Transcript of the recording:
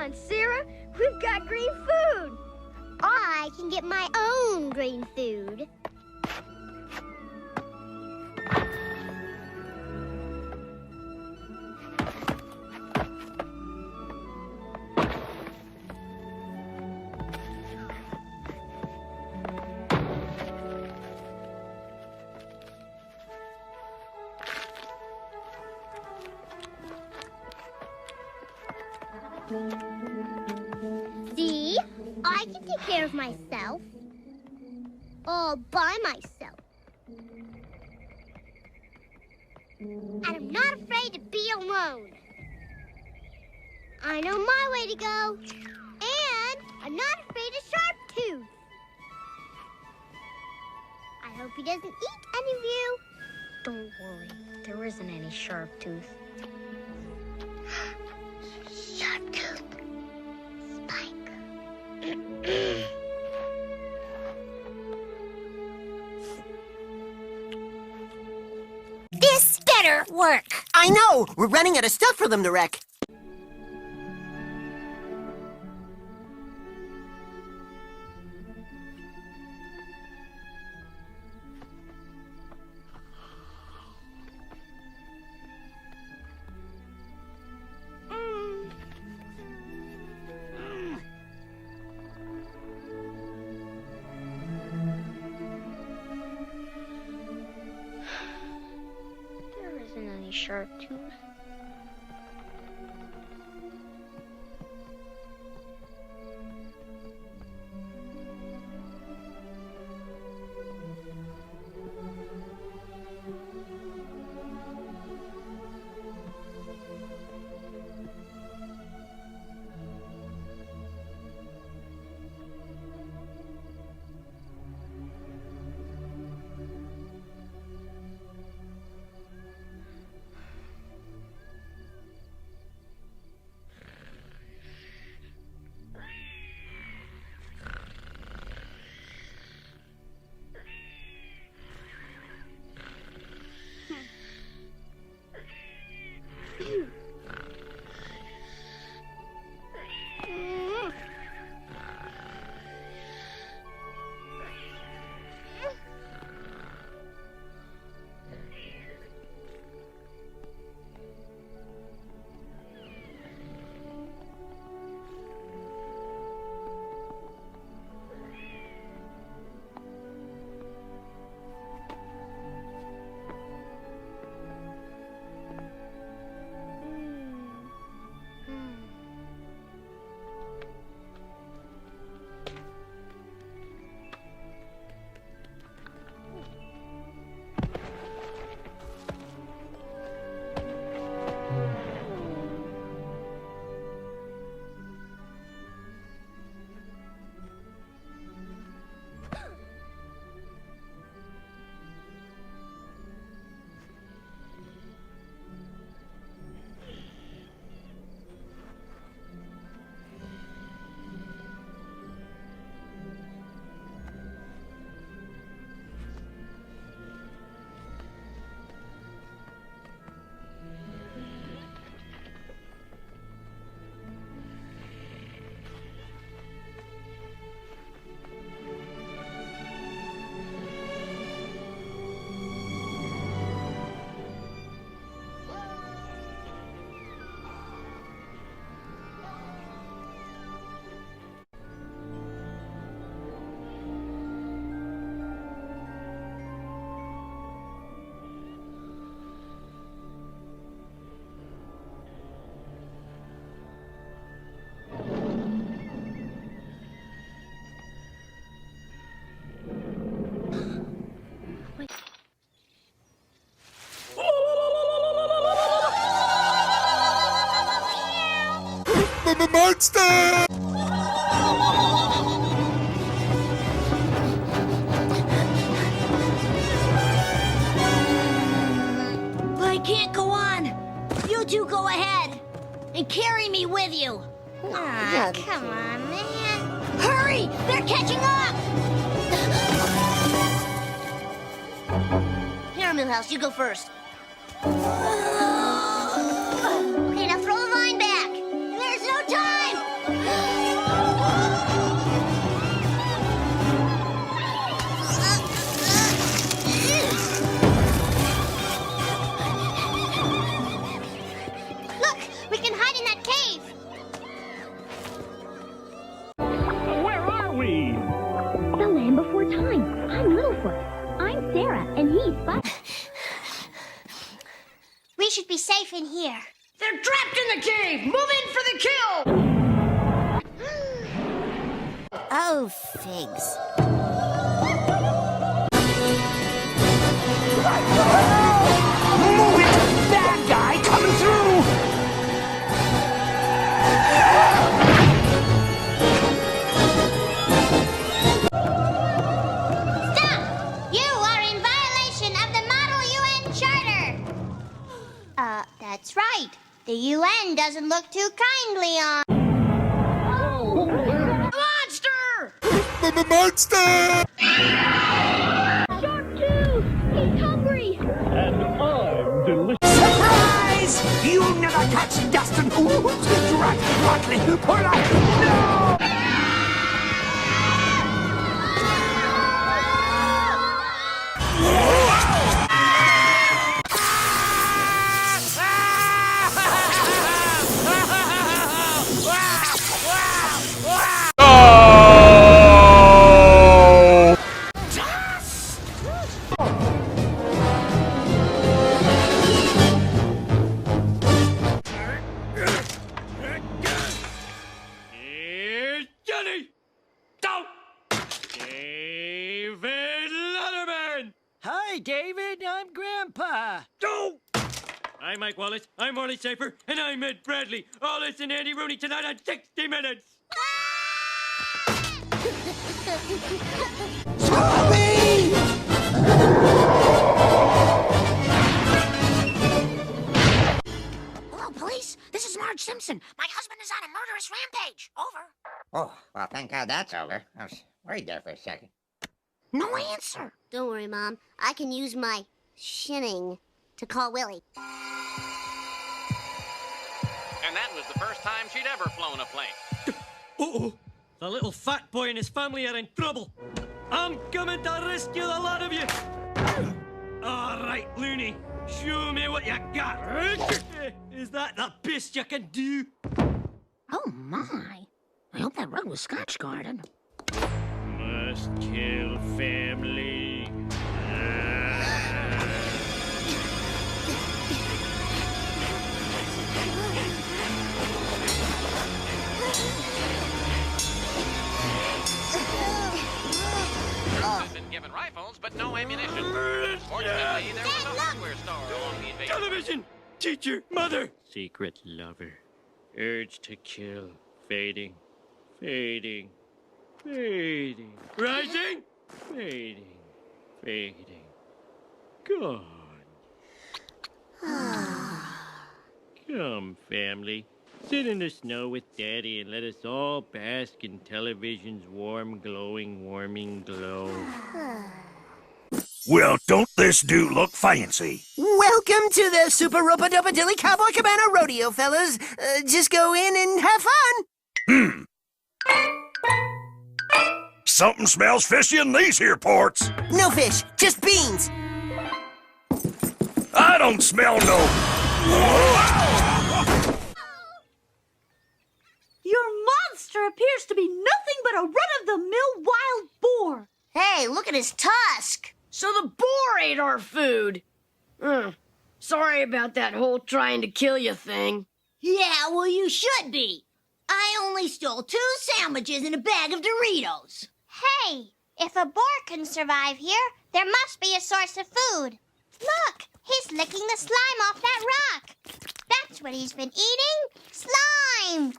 on, Sarah. We've got green food. I can get my own green food. See? I can take care of myself. All by myself. And I'm not afraid to be alone. I know my way to go. And I'm not afraid of Sharptooth. I hope he doesn't eat any of you. Don't worry, there isn't any Sharptooth. Sharptooth. Spike. This better work. I know! We're running out of stuff for them to wreck. There isn't any Sharptooth. Monster! I can't go on. You two go ahead and carry me with you. Aw, come on, man. Hurry! They're catching up! Here, Milhouse, you go first. Okay, now throw the vine back. There's no time! We can hide in that cave. Where are we? The Land Before Time. I'm Littlefoot. I'm Sarah, and he's Buck. We should be safe in here. They're trapped in the cave! Move in for the kill! Oh, figs. Move it! Bad guy coming through! Stop! You are in violation of the Model UN Charter. That's right. The UN doesn't look too kindly on... Monster! The monster! Shark too! He's hungry! And I'm delicious. Surprise! You'll never catch Dustin. Ooh, drat, Motley, pull up. No! Here's Johnny! Don't! David Letterman! Hi, David. I'm Grandpa. Don't! I'm Mike Wallace, I'm Marley Safer, and I'm Ed Bradley. All this and Andy Rooney tonight on 60 Minutes! Hello, police. This is Marge Simpson. My husband is on a murderous rampage. Over. Oh, well, thank God that's over. I was worried there for a second. No answer. Don't worry, Mom. I can use my shinning to call Willie. And that was the first time she'd ever flown a plane. Uh-oh! The little fat boy and his family are in trouble. I'm coming to rescue the lot of you. All right, Looney. Show me what you got. Is that the best you can do? Oh, my. I hope that rug was Scotch Garden. Must kill family. Troops had been given rifles, but no ammunition. Fortunately, there was a hardware store along the invasion. Television! Teacher, mother! Secret lover. Urge to kill. Fading. Fading. Fading. Rising! Fading. Fading. Gone. Come, family. Sit in the snow with Daddy and let us all bask in television's warm, glowing, warming glow. Well, don't this do look fancy? Welcome to the Super Ropa Dopa Dilly Cowboy Cabana Rodeo, fellas. Just go in and have fun. Something smells fishy in these here parts. No fish, just beans. I don't smell no... Your monster appears to be nothing but a run-of-the-mill wild boar. Hey, look at his tusk. So the boar ate our food. Sorry about that whole trying to kill you thing. Yeah, well, you should be. I only stole 2 sandwiches and a bag of Doritos. Hey, if a boar can survive here, there must be a source of food. Look, he's licking the slime off that rock. That's what he's been eating. Slime!